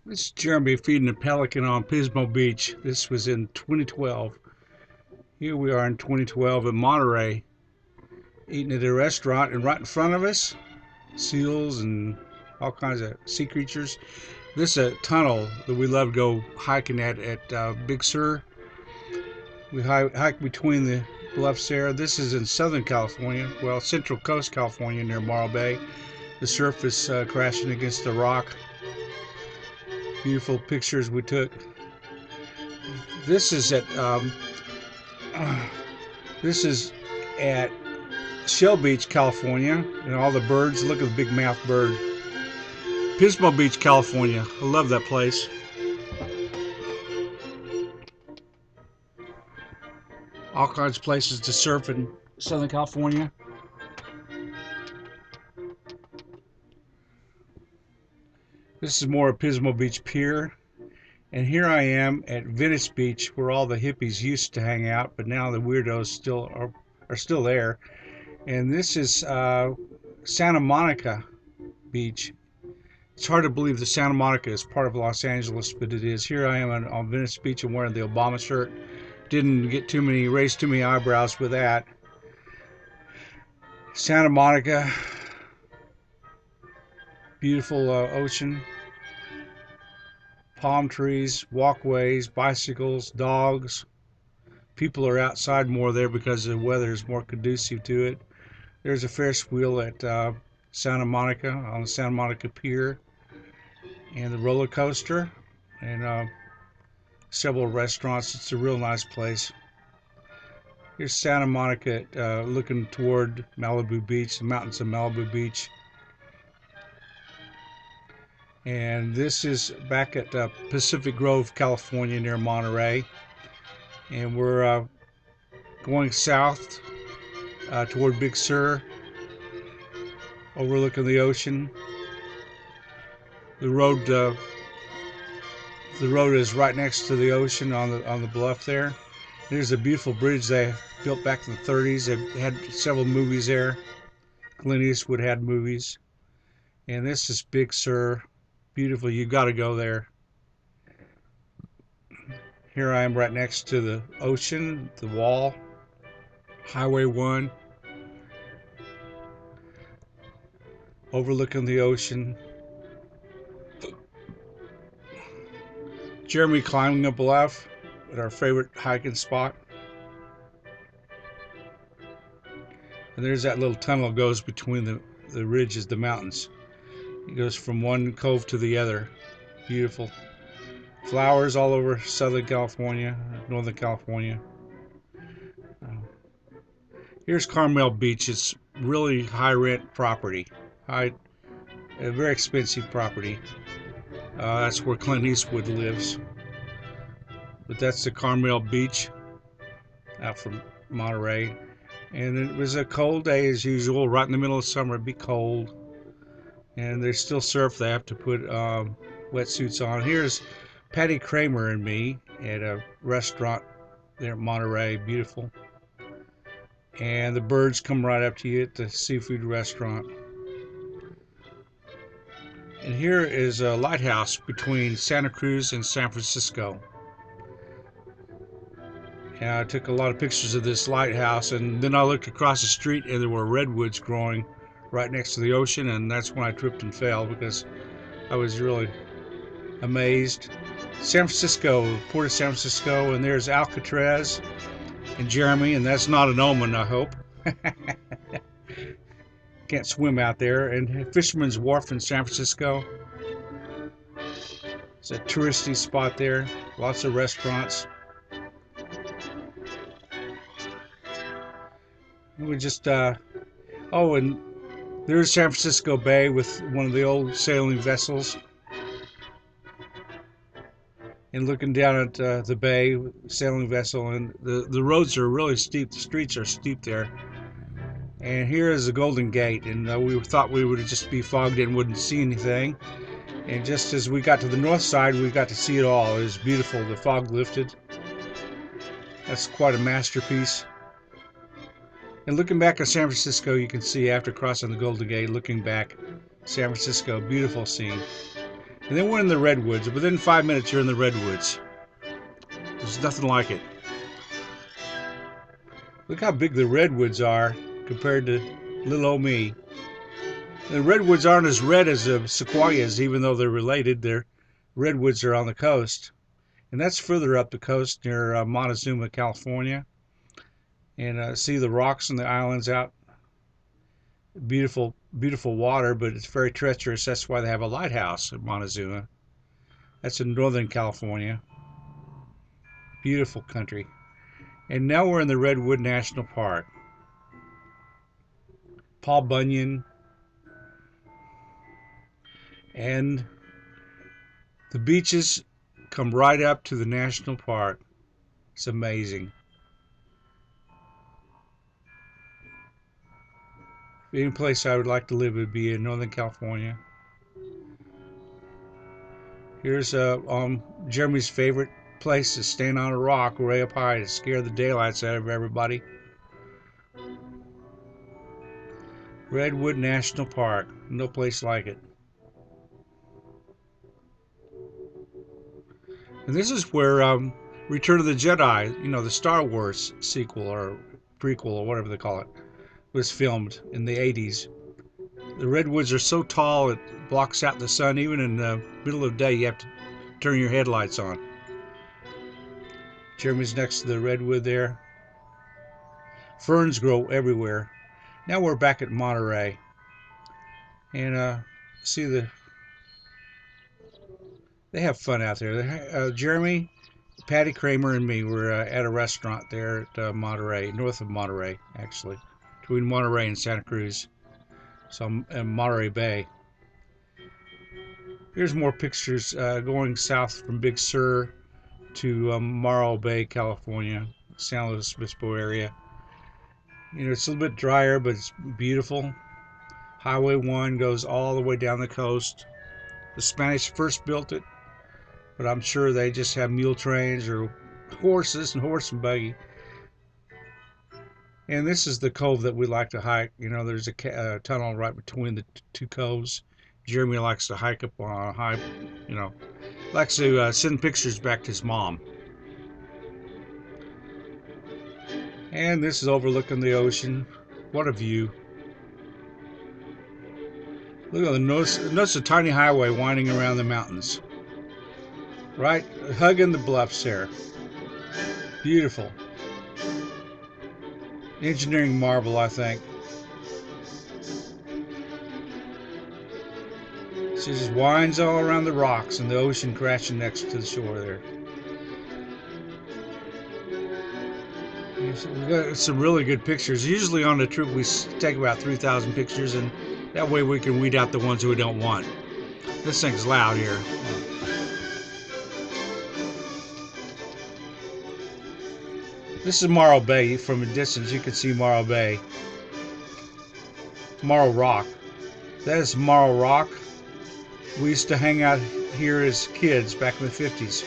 This is Jeremy feeding a pelican on Pismo Beach. This was in 2012. Here we are in 2012 in Monterey, eating at a restaurant, and right in front of us, seals and all kinds of sea creatures. This is a tunnel that we love to go hiking at Big Sur. We hike between the bluffs there. This is in Southern California, well, Central Coast California near Morro Bay. The surf is crashing against the rock. Beautiful pictures we took. This is at this is at Shell Beach, California, and all the birds. Look at the big mouth bird. Pismo Beach, California. I love that place. All kinds of places to surf in Southern California. This is more of Pismo Beach Pier. And here I am at Venice Beach, where all the hippies used to hang out, but now the weirdos are still there. And this is Santa Monica Beach. It's hard to believe that Santa Monica is part of Los Angeles, but it is. Here I am on Venice Beach. I'm wearing the Obama shirt. Didn't raise too many eyebrows with that. Santa Monica, beautiful ocean, palm trees, walkways, bicycles, dogs. People are outside more there because the weather is more conducive to it. There's a Ferris wheel at Santa Monica on the Santa Monica Pier, and the roller coaster, and several restaurants. It's a real nice place. Here's Santa Monica looking toward Malibu Beach, the mountains of Malibu Beach. And this is back at Pacific Grove, California, near Monterey. And we're going south toward Big Sur, overlooking the ocean. The road is right next to the ocean on the bluff there. There's a beautiful bridge they built back in the 30s. They had several movies there. Clint Eastwood had movies. And this is Big Sur. Beautiful. You got to go there. Here I am right next to the ocean, the wall, Highway 1, overlooking the ocean. Jeremy climbing a bluff at our favorite hiking spot. And there's that little tunnel that goes between the ridges, the mountains. It goes from one cove to the other. Beautiful. Flowers all over Southern California, Northern California. Here's Carmel Beach. It's really high rent property. A very expensive property. That's where Clint Eastwood lives. But that's the Carmel Beach out from Monterey. And it was a cold day as usual. Right in the middle of summer, it'd be cold. And they still surf. They have to put wetsuits on. Here's Patty Kramer and me at a restaurant there at Monterey. Beautiful. And the birds come right up to you at the seafood restaurant. And here is a lighthouse between Santa Cruz and San Francisco. And I took a lot of pictures of this lighthouse, and then I looked across the street and there were redwoods growing right next to the ocean, and that's when I tripped and fell because I was really amazed. San Francisco, Port of San Francisco, and there's Alcatraz and Jeremy, and that's not an omen, I hope. Can't swim out there. And Fisherman's Wharf in San Francisco. It's a touristy spot there. Lots of restaurants. We just oh, and there's San Francisco Bay with one of the old sailing vessels. And looking down at the bay, sailing vessel, and the roads are really steep. The streets are steep there. And here is the Golden Gate, and we thought we would just be fogged in, wouldn't see anything. And just as we got to the north side, we got to see it all. It was beautiful. The fog lifted. That's quite a masterpiece. And looking back at San Francisco, you can see after crossing the Golden Gate, looking back, San Francisco, beautiful scene. And then we're in the redwoods. Within 5 minutes, you're in the redwoods. There's nothing like it. Look how big the redwoods are compared to little old me. The redwoods aren't as red as the sequoias, even though they're related. Their redwoods are on the coast, and that's further up the coast near Montezuma, California. And see the rocks and the islands out. Beautiful, beautiful water, but it's very treacherous. That's why they have a lighthouse at Montezuma. That's in Northern California. Beautiful country. And now we're in the Redwood National Park. Paul Bunyan. And the beaches come right up to the national park. It's amazing. Any place I would like to live would be in Northern California. Here's Jeremy's favorite place to stand on a rock way up high to scare the daylights out of everybody. Redwood National Park. No place like it. And this is where Return of the Jedi, the Star Wars sequel or prequel or whatever they call it, was filmed in the 80s. The redwoods are so tall it blocks out the sun. Even in the middle of the day, you have to turn your headlights on. Jeremy's next to the redwood there. Ferns grow everywhere. Now we're back at Monterey. And see they have fun out there. Jeremy, Patty Kramer, and me were at a restaurant there at Monterey, north of Monterey, actually, between Monterey and Santa Cruz. So in Monterey Bay. Here's more pictures going south from Big Sur to Morro Bay, California, San Luis Obispo area. It's a little bit drier, but it's beautiful. Highway 1 goes all the way down the coast. The Spanish first built it, but I'm sure they just have mule trains or horses and horse and buggy. And this is the cove that we like to hike. There's a tunnel right between the two coves. Jeremy likes to hike up on a high, likes to send pictures back to his mom. And this is overlooking the ocean. What a view. Look at notice the tiny highway winding around the mountains. Right, hugging the bluffs there. Beautiful. Engineering marvel, I think. It just winds all around the rocks and the ocean crashing next to the shore there. We've got some really good pictures. Usually on the trip we take about 3,000 pictures, and that way we can weed out the ones we don't want. This thing's loud here. This is Morro Bay. From a distance you can see Morro Bay. Morro Rock. That is Morro Rock. We used to hang out here as kids back in the 50s.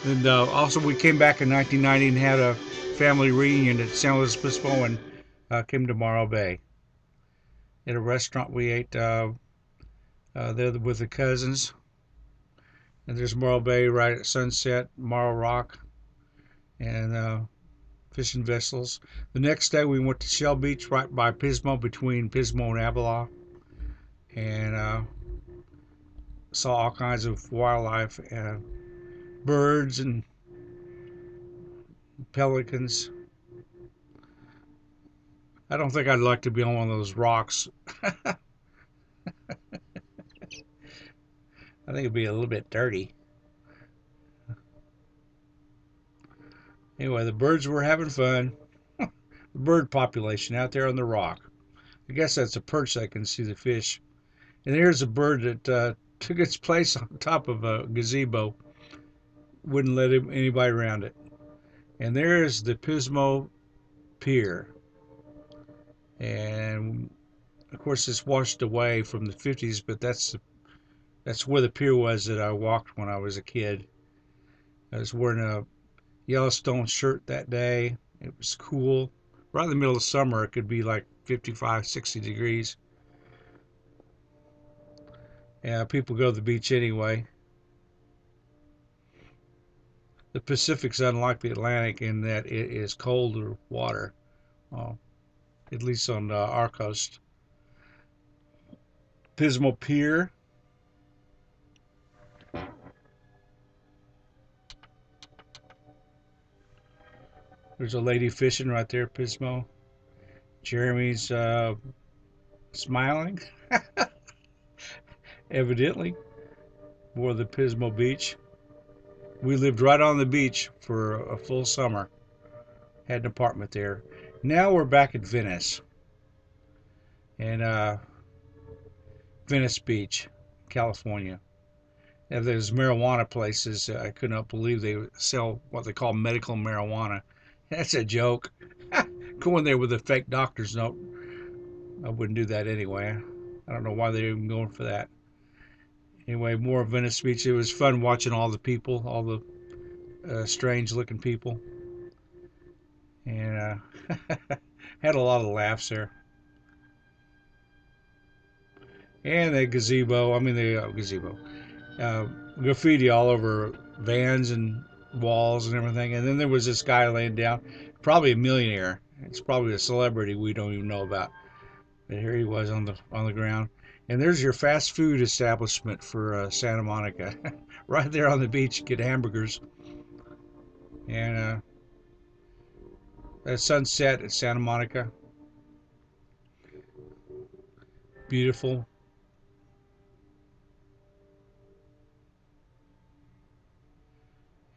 And also we came back in 1990 and had a family reunion at San Luis Obispo and came to Morro Bay. At a restaurant we ate there with the cousins. And there's Morro Bay right at sunset, Morro Rock, and fishing vessels. The next day we went to Shell Beach right by Pismo, between Pismo and Avila, and saw all kinds of wildlife, birds and pelicans. I don't think I'd like to be on one of those rocks. I think it'd be a little bit dirty. Anyway, the birds were having fun. The bird population out there on the rock. I guess that's a perch that can see the fish. And here's a bird that took its place on top of a gazebo. Wouldn't let anybody around it. And there's the Pismo Pier. And of course it's washed away from the 50s, but that's where the pier was that I walked when I was a kid. I was wearing a Yellowstone shirt that day. It was cool. Right in the middle of summer, it could be like 55, 60 degrees. Yeah, people go to the beach anyway. The Pacific's unlike the Atlantic in that it is colder water, well, at least on our coast. Pismo Pier. There's a lady fishing right there, Pismo. Jeremy's smiling, evidently, more the Pismo Beach. We lived right on the beach for a full summer. Had an apartment there. Now we're back at Venice, and Venice Beach, California. And there's marijuana places. I could not believe they sell what they call medical marijuana. That's a joke. Going there with a fake doctor's note. I wouldn't do that anyway. I don't know why they're even going for that. Anyway, more of Venice Beach. It was fun watching all the people, all the strange looking people, and had a lot of laughs there. And the gazebo, I mean the gazebo, uh, graffiti all over vans and walls and everything. And then there was this guy laying down, probably a millionaire. It's probably a celebrity we don't even know about. But here he was on the ground. And there's your fast food establishment for Santa Monica, right there on the beach. Get hamburgers and that sunset at Santa Monica, beautiful.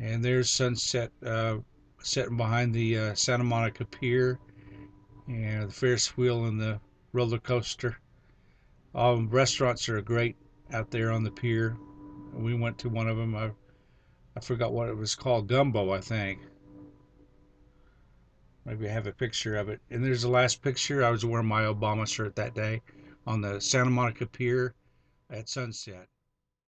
And there's sunset setting behind the Santa Monica Pier and the Ferris wheel and the roller coaster. Restaurants are great out there on the pier. We went to one of them. I forgot what it was called. Gumbo, I think. Maybe I have a picture of it. And there's the last picture. I was wearing my Obama shirt that day on the Santa Monica Pier at sunset.